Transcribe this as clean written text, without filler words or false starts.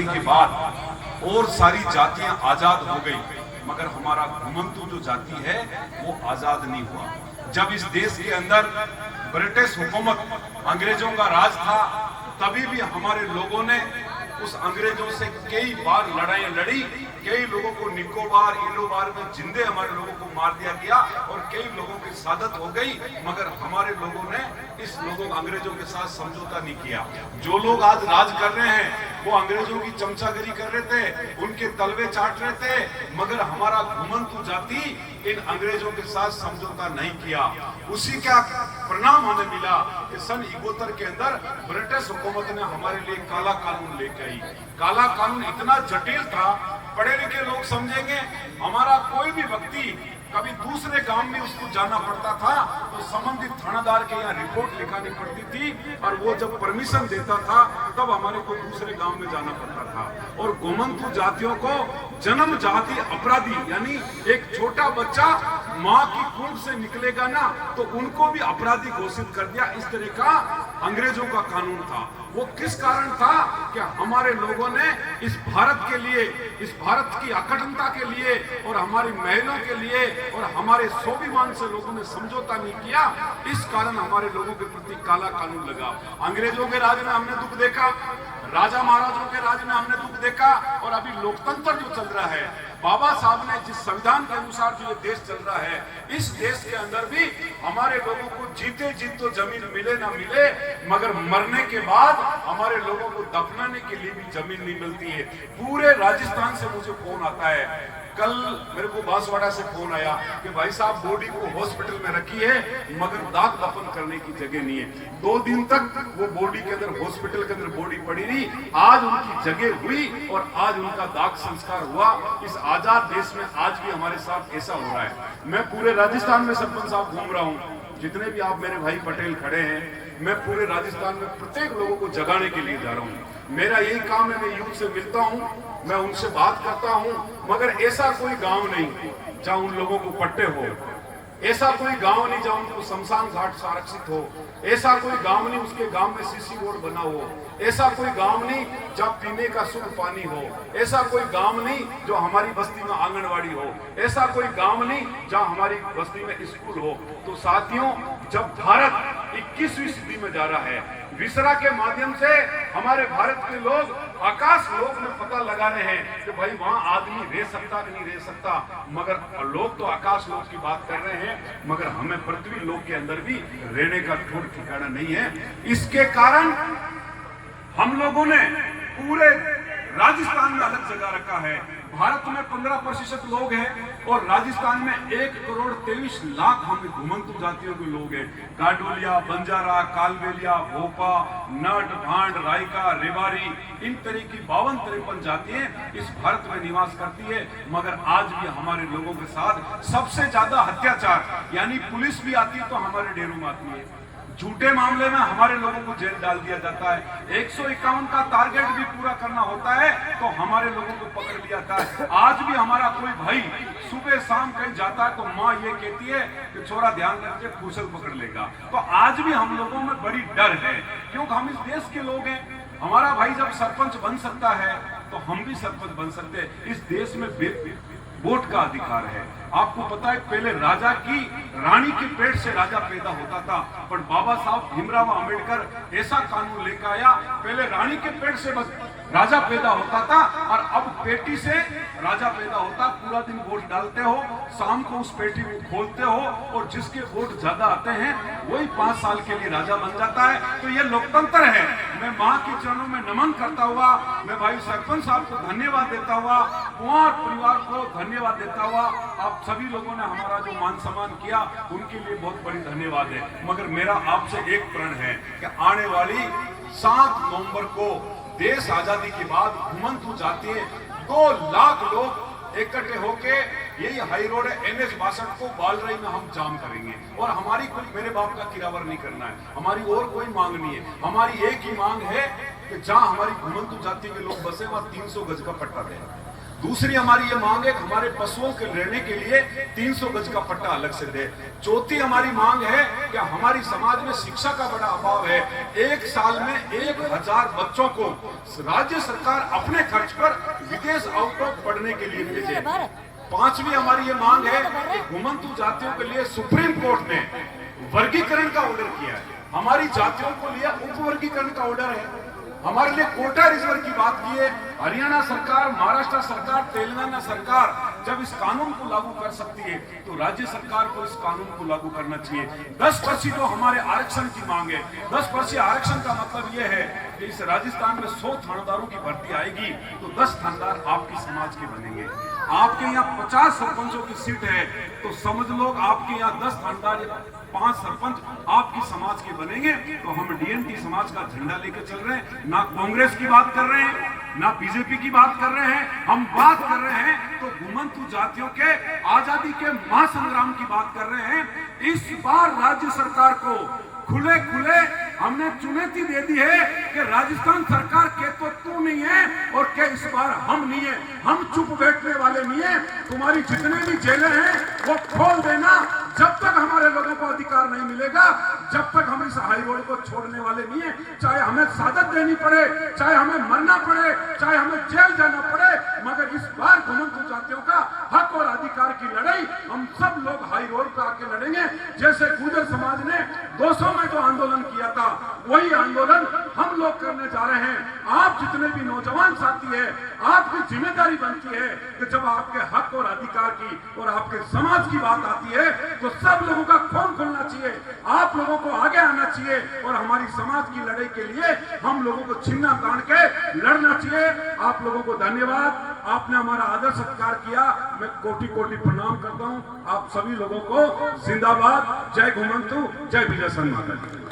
के बाद और सारी जातियां आजाद हो गई, मगर हमारा घुमंतु जो जाति है वो आजाद नहीं हुआ। जब इस देश के अंदर ब्रिटिश हुकूमत, अंग्रेजों का राज था, तभी भी हमारे लोगों ने उस अंग्रेजों से कई बार लड़ाइयां लड़ी, कई लोगों को निकोबार इलोबार में जिंदे हमारे लोगों को मार दिया गया और कई लोगों की शहादत हो गई, मगर हमारे लोगों ने इस लोगों अंग्रेजों के साथ समझौता नहीं किया। जो लोग आज राज कर रहे हैं वो अंग्रेजों की चमचागिरी कर रहे थे, उनके तलवे चाट रहे थे, मगर हमारा घुमंतु जाति इन अंग्रेजों के साथ समझौता नहीं किया। उसी का परिणाम हमें मिला कि सन 71 के अंदर ब्रिटिश हुकूमत ने हमारे लिए काला कानून लेके आई। काला कानून इतना जटिल था, पढ़े लिखे लोग समझेंगे, हमारा कोई भी व्यक्ति कभी दूसरे गांव में उसको जाना पड़ता था तो संबंधित थानादार के यहाँ रिपोर्ट लिखानी पड़ती थी, और वो जब परमिशन देता था तब हमारे को दूसरे गांव में जाना पड़ता था। और घुमंतु जातियों को जन्म जाति अपराधी, यानी एक छोटा बच्चा माँ की कुंड से निकलेगा ना तो उनको भी अपराधी घोषित कर दिया। इस तरह का अंग्रेजों का कानून था। वो किस कारण था कि हमारे लोगों ने इस भारत के लिए, इस भारत की अखंडता के लिए और हमारी महलों के लिए और हमारे स्वाभिमान से लोगों ने समझौता नहीं किया। इस कारण हमारे लोगों के प्रति काला कानून लगा। अंग्रेजों के राज में हमने दुख देखा, राजा महाराजों के राज में हमने दुख देखा, और अभी लोकतंत्र जो चल रहा है, बाबा साहब ने जिस संविधान के अनुसार जो ये देश चल रहा है, इस देश के अंदर भी हमारे लोगों को जीते जीत तो जमीन मिले ना मिले, मगर मरने के बाद हमारे लोगों को दफनाने के लिए भी जमीन नहीं मिलती है। पूरे राजस्थान से मुझे फोन आता है, कल मेरे को बांसवाड़ा से फोन आया कि भाई साहब बॉडी को हॉस्पिटल में रखी है मगर दाग दफन करने की जगह नहीं है। 2 दिन तक वो बॉडी के अंदर, हॉस्पिटल के अंदर बॉडी पड़ी रही, आज उनकी जगह हुई और आज उनका दाग संस्कार हुआ। इस आजाद देश में आज भी हमारे साथ ऐसा हो रहा है। मैं पूरे राजस्थान में सरपंच साहब घूम रहा हूँ, जितने भी आप मेरे भाई पटेल खड़े हैं, मैं पूरे राजस्थान में प्रत्येक लोगों को जगाने के लिए जा रहा हूँ। मेरा यही काम है, मैं यूथ से मिलता हूँ, मैं उनसे बात करता हूँ, मगर ऐसा कोई गांव नहीं जहाँ उन लोगों को पट्टे हो, ऐसा कोई गांव नहीं जहाँ उनको शमशान घाट संरक्षित हो, ऐसा कोई गांव नहीं उसके गांव में सीसी रोड बना हो, ऐसा कोई गांव नहीं जहाँ पीने का शुद्ध पानी हो, ऐसा कोई गांव नहीं जो हमारी बस्ती में आंगनवाड़ी हो, ऐसा कोई गांव नहीं जहाँ हमारी बस्ती में स्कूल हो। तो साथियों, जब भारत 21वीं सदी में जा रहा है, विसरा के माध्यम से हमारे भारत के लोग आकाश लोक में पता लगा रहे हैं कि भाई वहां आदमी रह सकता कि नहीं रह सकता, मगर लोग तो आकाश लोक की बात कर रहे हैं, मगर हमें पृथ्वी लोक के अंदर भी रहने का ठोर ठिकाना नहीं है। इसके कारण हम लोगों ने पूरे राजस्थान में अलग जगह रखा है। भारत में 15% लोग हैं और राजस्थान में 1,23,00,000 हम घुमंतु जातियों के लोग हैं। काडोलिया, बंजारा, कालबेलिया, भोपा, नट, भांड, रायका, रेवारी, इन तरह की 52-53 जातियां इस भारत में निवास करती है, मगर आज भी हमारे लोगों के साथ सबसे ज्यादा अत्याचार, यानी पुलिस भी आती है तो हमारे डेरों में आती है, झूठे मामले में हमारे लोगों को जेल डाल दिया जाता है, 151 का टारगेट भी पूरा करना होता है तो हमारे लोगों को पकड़ लिया जाता है। आज भी हमारा कोई भाई सुबह शाम कहीं जाता है तो माँ ये कहती है कि छोरा ध्यान रखिए फूसल पकड़ लेगा। तो आज भी हम लोगों में बड़ी डर है, क्योंकि हम इस देश के लोग हैं। हमारा भाई जब सरपंच बन सकता है तो हम भी सरपंच बन सकते हैं। इस देश में वोट का अधिकार है। आपको पता है पहले राजा की रानी के पेट से राजा पैदा होता था, पर बाबा साहब भीमराव अंबेडकर ऐसा कानून लेकर आया, पहले रानी के पेट से बस राजा पैदा होता था और अब पेटी से राजा पैदा होता। पूरा दिन वोट डालते हो, शाम को उस पेटी को खोलते हो और जिसके वोट ज्यादा आते हैं वही 5 साल के लिए राजा बन जाता है। तो ये लोकतंत्र है। मैं माँ के चरणों में नमन करता हुआ, मैं भाई सरपंच साहब को धन्यवाद देता हुआ, कुंवर परिवार को धन्यवाद देता हुआ, आप सभी लोगों ने हमारा जो मान सम्मान किया उनके लिए बहुत बड़ी धन्यवाद है। मगर मेरा आपसे एक प्रण है कि आने वाली 7 नवंबर को देश आजादी के बाद घुमंतु जाति 2 लाख लोग इकट्ठे होके यही हाई रोड है NH 62 को बालरई में हम जाम करेंगे। और हमारी कोई मेरे बाप का किरावर नहीं करना है, हमारी और कोई मांग नहीं है। हमारी एक ही मांग है कि जहां हमारी घुमंतु जाति के लोग बसे वहां 300 गज का पट्टा दें। दूसरी हमारी ये मांग है कि हमारे पशुओं के रहने के लिए 300 गज का पट्टा अलग से दे। चौथी हमारी मांग है कि हमारी समाज में शिक्षा का बड़ा अभाव है। 1 साल में 1000 बच्चों को राज्य सरकार अपने खर्च पर विदेश आउट ऑफ पढ़ने के लिए भेजे। पांचवी हमारी ये मांग है कि घुमंतु जातियों के लिए सुप्रीम कोर्ट ने वर्गीकरण का ऑर्डर किया है। हमारी जातियों को लिए उपवर्गीकरण का ऑर्डर है। हमारे लिए कोटा रिजर्व की बात की है। हरियाणा सरकार, महाराष्ट्र सरकार, तेलंगाना सरकार जब इस कानून को लागू कर सकती है तो राज्य सरकार को इस कानून को लागू करना चाहिए। 10% जो हमारे आरक्षण की मांग है, 10% आरक्षण का मतलब यह है कि इस राजस्थान में 100 थानेदारों की भर्ती आएगी तो 10 थानेदार आपकी समाज के बनेंगे। आपके यहाँ 50 सरपंचों की सीट है तो समझ लो आपके यहाँ 10 थानेदार, 5 सरपंच आपकी समाज के बनेंगे। तो हम डीएनटी समाज का झंडा लेके चल रहे हैं, ना कांग्रेस की बात कर रहे हैं, ना बीजेपी की बात कर रहे हैं। हम बात कर रहे हैं तो घुमंतु जातियों के आजादी के महासंग्राम की बात कर रहे हैं। इस बार राज्य सरकार को खुले खुले हमने चुनौती दे दी है कि राजस्थान सरकार के तो तू नहीं है और के इस बार हम नहीं है। हम चुप बैठने वाले नहीं है। तुम्हारी जितने भी जेलें हैं वो खोल देना। जब तक हमारे लोगों को अधिकार नहीं मिलेगा, जब तक हम इस हाई रोड को छोड़ने वाले नहीं है। चाहे हमें सादत देनी पड़े, चाहे हमें मरना पड़े, चाहे हमें जेल जाना पड़े, मगर इस बार घुमंतु जातियों का हक और अधिकार की लड़ाई हम सब लोग हाई रोड पर आके लड़ेंगे। जैसे गुर्जर समाज ने 200 में जो आंदोलन किया था वही आंदोलन हम लोग करने जा रहे हैं। आप जितने भी नौजवान साथी है, आपकी जिम्मेदारी बनती है कि जब आपके हक और अधिकार की और आपके समाज की बात आती है तो सब लोगों का खून खुलना चाहिए, आप लोगों को आगे आना चाहिए और हमारी समाज की लड़ाई के लिए हम लोगों को छिन्ना तान के लड़ना चाहिए। आप लोगों को धन्यवाद, आपने हमारा आदर सत्कार किया, मैं कोटि कोटि प्रणाम करता हूं। आप सभी लोगों को जिंदाबाद, जय घुमंतु, जय विजय सन माता।